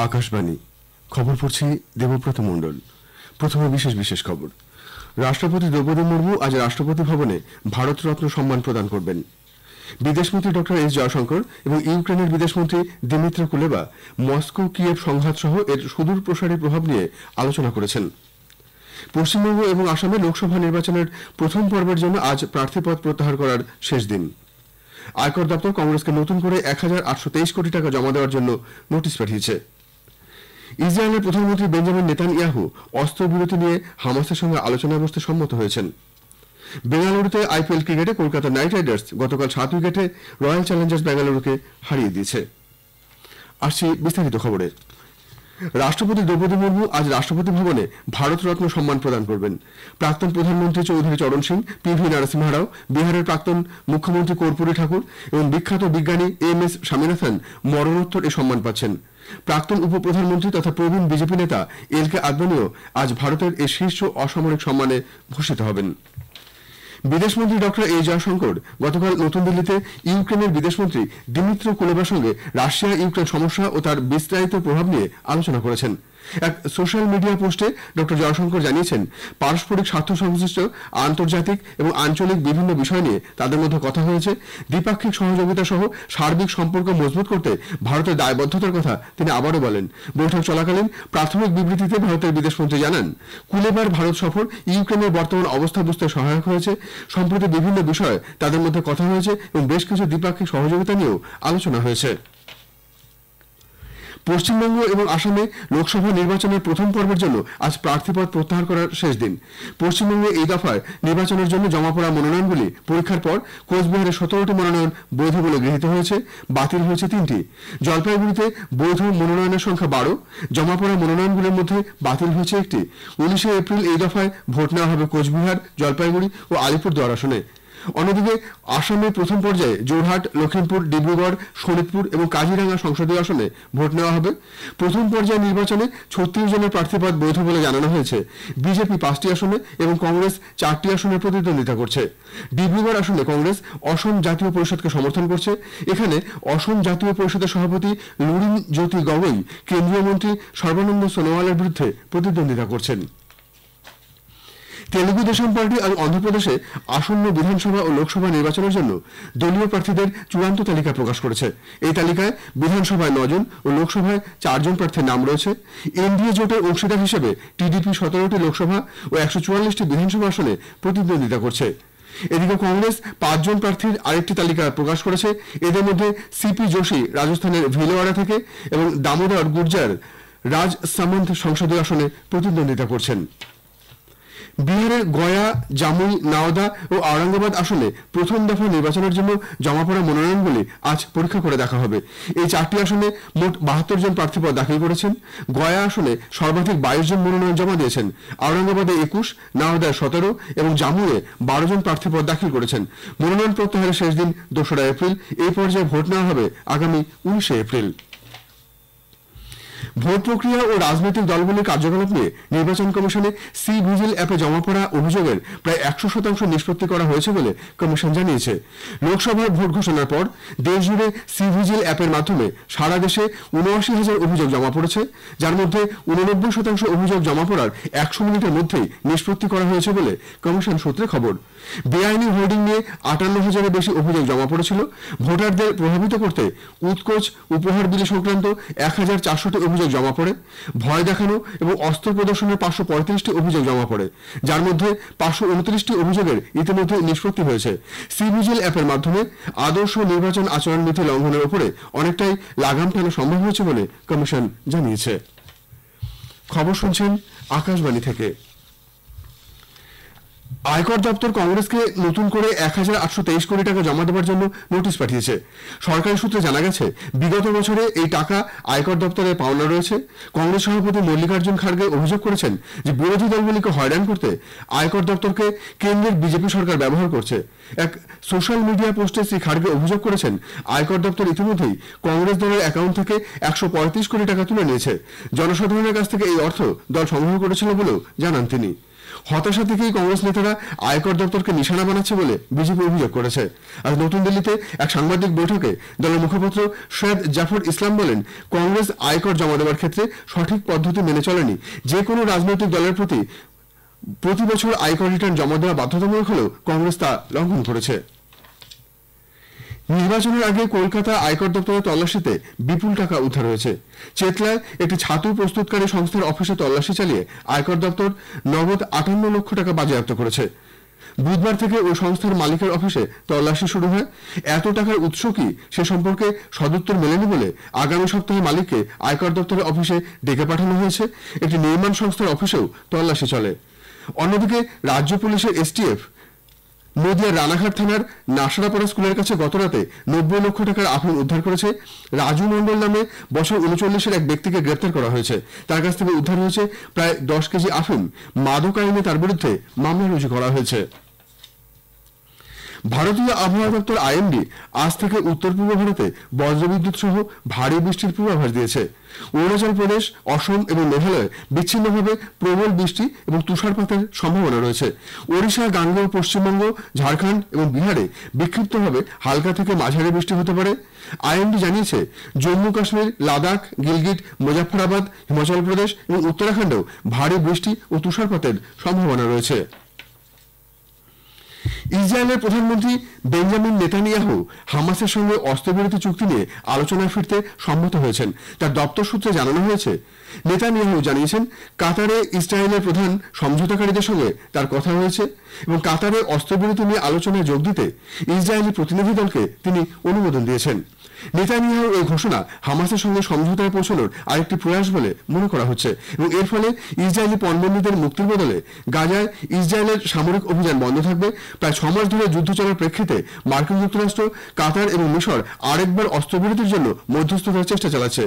আকাশবাণী খবর পড়ছি দেবব্রত মণ্ডল। প্রথমে বিশেষ খবর। রাষ্ট্রপতি দ্রৌপদী মুর্মু আজ রাষ্ট্রপতি ভবনে ভারতরত্ন সম্মান প্রদান করবেন। বিদেশমন্ত্রী ডক্টর এস জয়শঙ্কর এবং ইউক্রেনের বিদেশমন্ত্রী দিমিত্র কুলেবা মস্কো কিয়েভ সংঘাত সহ এর সুদূর প্রসারী প্রভাব নিয়ে আলোচনা করেছেন। পশ্চিমবঙ্গ এবং আসামে লোকসভা নির্বাচনের প্রথম পর্বের জন্য আজ প্রার্থীপদ প্রত্যাহার করার শেষ দিন। আয়কর দপ্তর কংগ্রেসকে নতুন করে ১,৮২৩ কোটি টাকা জমা দেওয়ার জন্য নোটিশ পাঠিয়েছে। ইসরায়েলের প্রধানমন্ত্রী বেঞ্জামিন নেতানিয়াহু অস্ত্রবিরতি নিয়ে হামাসের সঙ্গে আলোচনায় বসতে সম্মত হয়েছেন। বেঙ্গালুরুতে আইপিএল ক্রিকেটে কলকাতা নাইট রাইডার্স গতকাল 7 উইকেটে রয়্যাল চ্যালেঞ্জার্স বেঙ্গালুরুকে হারিয়ে দিয়েছে। আসছি বিস্তারিত খবরে। রাষ্ট্রপতি দ্রৌপদী মুর্মু আজ রাষ্ট্রপতি ভবনে ভারতরত্ন সম্মান প্রদান করবেন। প্রাক্তন প্রধানমন্ত্রী চৌধুরী চরণ সিং, পিভি নরসিংহ রাও, বিহারের প্রাক্তন মুখ্যমন্ত্রী কর্পূরী ঠাকুর এবং বিখ্যাত বিজ্ঞানী এম.এস. স্বামীনাথন মরণোত্তর এই সম্মান পাচ্ছেন। প্রাক্তন উপপ্রধানমন্ত্রী তথা প্রবীণ বিজেপি নেতা এল.কে আদবানিও আজ ভারতের এই শীর্ষ অসামরিক সম্মানে ভূষিত হবেন। বিদেশমন্ত্রী ডক্টর এস জয়শঙ্কর গতকাল নতুন দিল্লিতে ইউক্রেনের বিদেশমন্ত্রী দিমিত্র কুলেবার সঙ্গে রাশিয়া ইউক্রেন সমস্যা ও তার বিস্তারিত প্রভাব নিয়ে আলোচনা করেছেন। এক সোশ্যাল মিডিয়া পোস্টে ডক্টর জয়শঙ্কর জানিয়েছেন, পারস্পরিক স্বার্থ সংশ্লিষ্ট আন্তর্জাতিক এবং আঞ্চলিক বিভিন্ন বিষয় নিয়ে তাদের মধ্যে কথা হয়েছে। দ্বিপাক্ষিক সহযোগিতা সহ সার্বিক সম্পর্ক মজবুত করতে ভারতের দায়বদ্ধতার কথা তিনি আবারও বলেন। বৈঠক চলাকালীন প্রাথমিক বিবৃতিতে ভারতের বিদেশমন্ত্রী জানান, কুলেবার ভারত সফর ইউক্রেনের বর্তমান অবস্থা বুঝতে সহায়ক হয়েছে। সম্প্রতি বিভিন্ন বিষয়ে তাদের মধ্যে কথা হয়েছে এবং বেশ কিছু দ্বিপাক্ষিক সহযোগিতা নিয়েও আলোচনা হয়েছে। পশ্চিমবঙ্গ এবং আসামে লোকসভা নির্বাচনের প্রথম পর্বের জন্য আজ প্রার্থীপদ প্রত্যাহার করার শেষ দিন। পশ্চিমবঙ্গে এই দফায় নির্বাচনের জন্য জমা পড়া মনোনয়নগুলি পরীক্ষার পর কোচবিহারে 17টি মনোনয়ন বৈধ বলে গৃহীত হয়েছে, বাতিল হয়েছে 3টি। জলপাইগুড়িতে বৈধ মনোনয়নের সংখ্যা 12, জমা পড়া মনোনয়নগুলির মধ্যে বাতিল হয়েছে 1টি। 19 এপ্রিল এই দফায় ভোট নেওয়া হবে কোচবিহার, জলপাইগুড়ি ও আলিপুরদুয়ার আসনে। অন্যদিকে আসামের প্রথম পর্যায়ে যোরহাট, লখিমপুর, ডিব্রুগড়, শোনিতপুর এবং কাজিরাঙ্গা সংসদীয় আসনে ভোট নেওয়া হবে। প্রথম পর্যায়ে নির্বাচনে 36 জনের প্রার্থীপদ বৈধ বলে জানানো হয়েছে। বিজেপি 5টি আসনে এবং কংগ্রেস 4টি আসনে প্রতিদ্বন্দ্বিতা করছে। ডিব্রুগড় আসনে কংগ্রেস অসম জাতীয় পরিষদকে সমর্থন করছে। এখানে অসম জাতীয় পরিষদের সভাপতি লুরিন জ্যোতি গগৈ কেন্দ্রীয় মন্ত্রী সর্বানন্দ সোনোয়ালের বিরুদ্ধে প্রতিদ্বন্দ্বিতা করছেন। তেলুগু দেশম পার্টি আজ অন্ধ্রপ্রদেশে আসন্ন বিধানসভা ও লোকসভা নির্বাচনের জন্য দলীয় প্রার্থীদের চূড়ান্ত তালিকা প্রকাশ করেছে। এই তালিকায় বিধানসভায় 9 জন ও লোকসভায় 4 জন প্রার্থীর নাম রয়েছে। এনডিএ জোটের অংশীদার হিসেবে টিডিপি 17টি লোকসভা ও 144টি বিধানসভা আসনে প্রতিদ্বন্দ্বিতা করছে। এদিকে কংগ্রেস 5 জন প্রার্থীর আরেকটি তালিকা প্রকাশ করেছে। এদের মধ্যে সিপি যোশী রাজস্থানের ভিলওয়াড়া থেকে এবং দামোদর গুর্জার রাজসামন্দ সংসদীয় আসনে প্রতিদ্বন্দ্বিতা করছেন। বিহারের গয়া, জামুই, নাওদা ও আওরঙ্গাবাদ আসনে প্রথম দফা নির্বাচনের জন্য জমা পড়া মনোনয়নগুলি আজ পরীক্ষা করে দেখা হবে। এই 4টি আসনে মোট 72 জন প্রার্থীপদ দাখিল করেছেন। গয়া আসনে সর্বাধিক 22 জন মনোনয়ন জমা দিয়েছেন। আওরঙ্গাবাদে 21, নাওদায় 17 এবং জামুয়ে 12 জন প্রার্থীপদ দাখিল করেছেন। মনোনয়ন প্রত্যাহারের শেষ দিন 2রা এপ্রিল। এই পর্যায়ে ভোট নেওয়া হবে আগামী 19 এপ্রিল। ভোট প্রক্রিয়া ও রাজনৈতিক দলগুলির কার্যকলাপ নিয়ে নির্বাচন কমিশনে সি ভিজিল অ্যাপে জমা পড়া অভিযোগের প্রায় 100% নিষ্পত্তি করা হয়েছে বলে কমিশন জানিয়েছে। লোকসভার ভোট ঘোষণার পর দেশজুড়ে সি ভিজিল অ্যাপের মাধ্যমে সারা দেশে 79,000 অভিযোগ জমা পড়েছে, যার মধ্যে 89% অভিযোগ জমা পড়ার 100 মিনিটের মধ্যেই নিষ্পত্তি করা হয়েছে বলে কমিশন সূত্রে খবর। বেআইনি হোর্ডিং নিয়ে 58,000-এর বেশি অভিযোগ জমা পড়েছিল। ভোটারদের প্রভাবিত করতে উৎকোচ, উপহার বিলি সংক্রান্ত 1,400টি অভিযোগ জমা পড়ে। ভয় দেখানো এবং অস্ত্র প্রদর্শনের 535টি অভিযোগ জমা পড়ে, যার মধ্যে 529টি অভিযোগের ইতিমধ্যে নিষ্পত্তি হয়েছে। সিভিজিল অ্যাপের মাধ্যমে আদর্শ নির্বাচন আচরণবিধি লঙ্ঘনের উপরে অনেকটাই লাগাম টানা সম্ভব হয়েছে বলে কমিশন জানিয়েছে। খবর শুনছেন আকাশবাণী থেকে। আয়কর দপ্তর কংগ্রেসকে নতুন করে 1,823 কোটি টাকা জমা দেওয়ার জন্য নোটিশ পাঠিয়েছে। সরকারি সূত্রে জানা গেছে, বিগত বছরে এই টাকা আয়কর দপ্তরে পাওনা রয়েছে। কংগ্রেস সভাপতি মল্লিকার্জুন খাড়গে অভিযোগ করেছেন যে বিরোধী দলগুলিকে হয়রান করতে আয়কর দপ্তরকে কেন্দ্রের বিজেপি সরকার ব্যবহার করছে। এক সোশ্যাল মিডিয়া পোস্টে শ্রী খাড়গে অভিযোগ করেছেন, আয়কর দপ্তর ইতিমধ্যেই কংগ্রেস দলের অ্যাকাউন্ট থেকে 135 কোটি টাকা তুলে নিয়েছে। জনসাধারণের কাছ থেকে এই অর্থ দল সংগ্রহ করেছিল বলেও জানান তিনি। হতাশা থেকেই কংগ্রেস নেতারা আয়কর দপ্তরকে নিশানা বানাচ্ছে বলে বিজেপি অভিযোগ করেছে। আজ নতুন দিল্লিতে এক সাংবাদিক বৈঠকে দলের মুখপাত্র সৈয়দ জাফর ইসলাম বলেন, কংগ্রেস আয়কর জমা দেওয়ার ক্ষেত্রে সঠিক পদ্ধতি মেনে চলেনি। যে কোনো রাজনৈতিক দলের প্রতি বছর আয়কর রিটার্ন জমা দেওয়া বাধ্যতামূলক হলেও কংগ্রেস তা লঙ্ঘন করেছে। নির্বাচনের আগে কলকাতা আয়কর দপ্তরের তল্লাশিতে বিপুল টাকা উদ্ধার হয়েছে। চেতলায় একটি ছাতু প্রস্তুতকারী সংস্থার অফিসে তল্লাশি চালিয়ে আয়কর দপ্তর নগদ 58 লক্ষ টাকা বাজেয়াপ্ত করেছে। বুধবার থেকে ওই সংস্থার মালিকের অফিসে তল্লাশি শুরু হয়। এত টাকার উৎস কি সে সম্পর্কে সদুত্তর মেলেনি বলে আগামী সপ্তাহে মালিককে আয়কর দপ্তরের অফিসে ডেকে পাঠানো হয়েছে। একটি নির্মাণ সংস্থার অফিসেও তল্লাশি চলে। অন্যদিকে রাজ্য পুলিশের এসটিএফ নদিয়ার রানাঘাট থানার নাসরাপাড়া স্কুলের কাছে গতরাতে 90 লক্ষ টাকার আফিম উদ্ধার করেছে। রাজু মণ্ডল নামে বছর 39-এর এক ব্যক্তিকে গ্রেপ্তার করা হয়েছে। তার কাছ থেকে উদ্ধার হয়েছে প্রায় 10 কেজি আফিম। মাদক আইনে তার বিরুদ্ধে মামলা রুজু করা হয়েছে। ভারতীয় আবহাওয়া দপ্তর আইএমডি আজ থেকে উত্তর পূর্ব ভারতে বজ্রবিদ্যুৎ সহ ভারী বৃষ্টির পূর্বাভাস দিয়েছে। অরুণাচল প্রদেশ, অসম এবং মেঘালয়ে বিচ্ছিন্নভাবে প্রবল বৃষ্টি এবং তুষারপাতের সম্ভাবনা রয়েছে। ওড়িশা, গাঙ্গেয় পশ্চিমবঙ্গ, ঝাড়খণ্ড এবং বিহারে বিক্ষিপ্তভাবে হালকা থেকে মাঝারি বৃষ্টি হতে পারে। আইএমডি জানিয়েছে, জম্মু কাশ্মীর, লাদাখ, গিলগিট, মুজাফফরাবাদ, হিমাচল প্রদেশ এবং উত্তরাখণ্ডেও ভারী বৃষ্টি ও তুষারপাতের সম্ভাবনা রয়েছে। ইসরায়েলের প্রধানমন্ত্রী বেঞ্জামিন নেতানিয়াহু হামাসের সঙ্গে অস্ত্রবিরতি চুক্তি নিয়ে আলোচনায় ফিরতে সম্মত হয়েছেন। তার দপ্তর সূত্রে জানানো হয়েছে, নেতানিয়াহু জানিয়েছেন, কাতারে ইসরায়েলের প্রধান সমঝোতাকারীদের সঙ্গে তার কথা হয়েছে এবং কাতারে অস্ত্রবিরতি নিয়ে আলোচনায় যোগ দিতে ইসরায়েলি প্রতিনিধি দলকে তিনি অনুমোদন দিয়েছেন। নেতানিয়াহুর এই ঘোষণা হামাসের সঙ্গে সমঝোতায় পৌঁছানোর আরেকটি প্রয়াস বলে মনে করা হচ্ছে এবং এর ফলে ইসরায়েলি পণবন্দীদের মুক্তির বদলে গাজায় ইসরায়েলের সামরিক অভিযান বন্ধ থাকবে। প্রায় 6 মাস ধরে যুদ্ধ চলার প্রেক্ষিতে মার্কিন যুক্তরাষ্ট্র, কাতার এবং মিশর আরেকবার অস্ত্রবিরতির জন্য মধ্যস্থতার চেষ্টা চালাচ্ছে।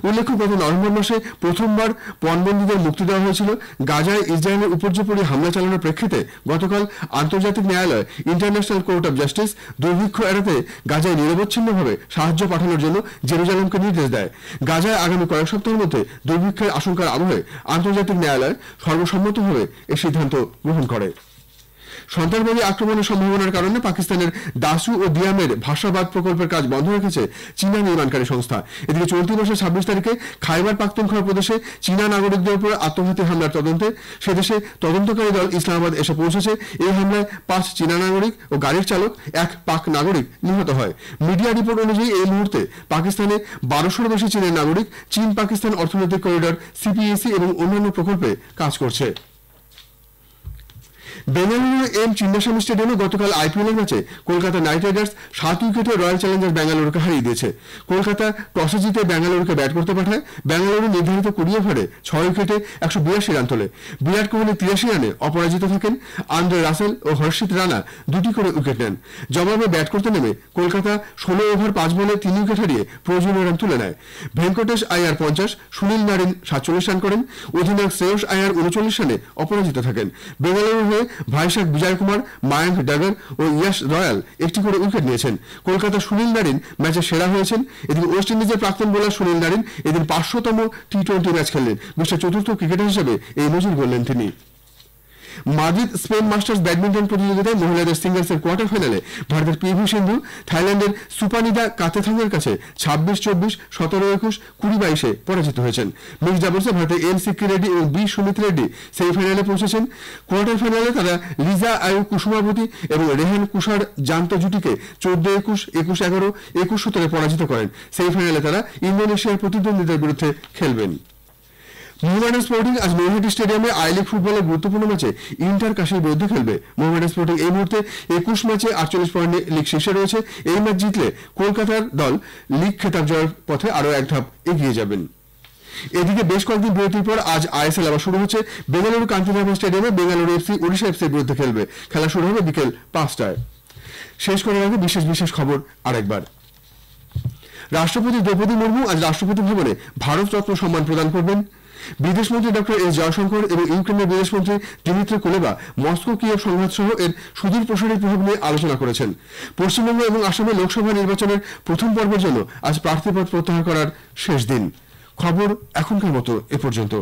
উল্লেখ্য, গত নভেম্বর মাসে প্রথমবার পণবন্দীদের মুক্তি দেওয়া হয়েছিল। গাজায় ইসরায়েলের উপর্যুপরি হামলা চালানোর প্রেক্ষিতে গতকাল আন্তর্জাতিক ন্যায়ালয়, ইন্টারন্যাশনাল কোর্ট অব জাস্টিস, দুর্ভিক্ষ এড়াতে গাজায় নিরবচ্ছিন্নভাবে সাহায্য পাঠানোর জন্য জেরুজালেমকে নির্দেশ দেয়। গাজায় আগামী কয়েক সপ্তাহের মধ্যে দুর্ভিক্ষের আশঙ্কার আবহে আন্তর্জাতিক ন্যায়ালয় সর্বসম্মতভাবে এই সিদ্ধান্ত গ্রহণ করে। সন্ত্রাসবাদী আক্রমণের সম্ভাবনার কারণে পাকিস্তানের দাসু ও দিয়ামের ভাষাবাদ প্রকল্পের কাজ বন্ধ রেখেছে চীনা নির্মাণকারী সংস্থা। এদিকে চলতি মাসের 26 তারিখে খাইবার পাখতুনখোয়া প্রদেশে চীনা নাগরিকদের উপর আত্মঘাতী হামলার তদন্তে সে দেশে তদন্তকারী দল ইসলামাবাদ এসে পৌঁছেছে। এই হামলায় 5 চীনা নাগরিক ও গাড়ির চালক 1 পাক নাগরিক নিহত হয়। মিডিয়া রিপোর্ট অনুযায়ী এই মুহূর্তে পাকিস্তানে 1200-এর বেশি চীনের নাগরিক চীন পাকিস্তান অর্থনৈতিক করিডর সিপিএসি এবং অন্যান্য প্রকল্পে কাজ করছে। বেঙ্গালুরু এম চিন্নাস্বামী স্টেডিয়ামে গতকাল আইপিএল ম্যাচে কলকাতা নাইট রাইডার্স 7 উইকেটে রয়্যাল চ্যালেঞ্জার্স বেঙ্গালুরুকে হারিয়ে দিয়েছে। কলকাতা টসে জিতে বেঙ্গালুরুকে ব্যাট করতে পাঠায়। বেঙ্গালুরু নির্ধারিত 20 ওভারে 6 উইকেটে 182 রান তোলে। বিরাট কোহলি 83 রানে অপরাজিত থাকেন। আন্দ্রে রাসেল ও হর্ষিত রানা 2টি করে উইকেট নেন। জবাবে ব্যাট করতে নেমে কলকাতা 16 ওভার 5 বলে 3 উইকেট হারিয়ে প্রয়োজনীয় রান তুলে নেয়। ভেঙ্কটেশ আয়ার 50, সুনীল নারিন 47 রান করেন। অধিনায়ক শ্রেয়স আয়ার 39 রানে অপরাজিত থাকেন। বেঙ্গালুরু হয়ে ভাইশাখ বিজয় কুমার, মায়াঙ্ক ডাগার ও ইয়াশ রয়্যাল 1টি করে উইকেট নিয়েছেন। কলকাতা সুনীল নারিন ম্যাচে সেরা হয়েছেন। এদিকে ওয়েস্ট ইন্ডিজের প্রাক্তন বোলার সুনীল নারিন এদিন 500তম টি20 ম্যাচ খেললেন। বিশ্বের 4র্থ ক্রিকেটার হিসেবে এই নজির গড়লেন তিনি। মাদ্রিদ স্পেন মাস্টার্স ব্যাডমিন্টন প্রতিযোগিতায় মহিলাদের সিঙ্গলসের কোয়ার্টার ফাইনালে ভারতের পিভি সিন্ধু থাইল্যান্ডের সুপানিদা কাতেথাংয়ের কাছে 26-24, 17-21, 20-22 পরাজিত হয়েছেন। মিক্সড ডাবলসে ভারতের এম সিক্কি রেড্ডি এবং বি সুমিত রেড্ডি সেমিফাইনালে পৌঁছেছেন। কোয়ার্টার ফাইনালে তারা লিজা আয়ু কুসুমাবতী এবং রেহান কুষার জান্ত জুটিকে 14-21, 21-11, 21-17 পরাজিত করেন। সেমিফাইনালে তারা ইন্দোনেশিয়ার প্রতিদ্বন্দ্বীদের বিরুদ্ধে খেলবেন। মোহামেডান স্পোর্টিং আজ নৈহাটি স্টেডিয়ামে আই লিগ ফুটবলের গুরুত্বপূর্ণ ম্যাচে ইন্টার কাশীর বিরুদ্ধে খেলবে। মোহামেডান স্পোর্টিং এই মুহূর্তে 21 ম্যাচে 48 পয়েন্ট নিয়ে লিগ শীর্ষে রয়েছে। এই ম্যাচ জিতলে কলকাতার দল লিগ খেতাব জয়ের পথে আরও এক ধাপ এগিয়ে যাবেন। এদিকে বেশ কয়েকদিন বিরতির পর আজ আইএসএল আবার শুরু হচ্ছে। বেঙ্গালুরু কান্তিধাম স্টেডিয়ামে বেঙ্গালুরু এফসি ওড়িশা এফসির বিরুদ্ধে খেলবে। খেলা শুরু হবে বিকেল 5টায়। শেষ করার আগে বিশেষ খবর আরেকবার। রাষ্ট্রপতি দ্রৌপদী মুর্মু আজ রাষ্ট্রপতি ভবনে ভারতরত্ন সম্মান প্রদান করবেন। বিদেশমন্ত্রী ডক্টর এস জয়শঙ্কর এবং ইউক্রেনের বিদেশমন্ত্রী দিমিত্রি কুলেবা মস্কো কিয়েভ সংঘাত সহ এর সুদূর প্রসারী প্রভাব নিয়ে আলোচনা করেছেন। পশ্চিমবঙ্গ এবং আসামে লোকসভা নির্বাচনের প্রথম পর্বের জন্য আজ প্রার্থীপদ প্রত্যাহার করার শেষ দিন। খবর এখনকার মতো এ পর্যন্ত।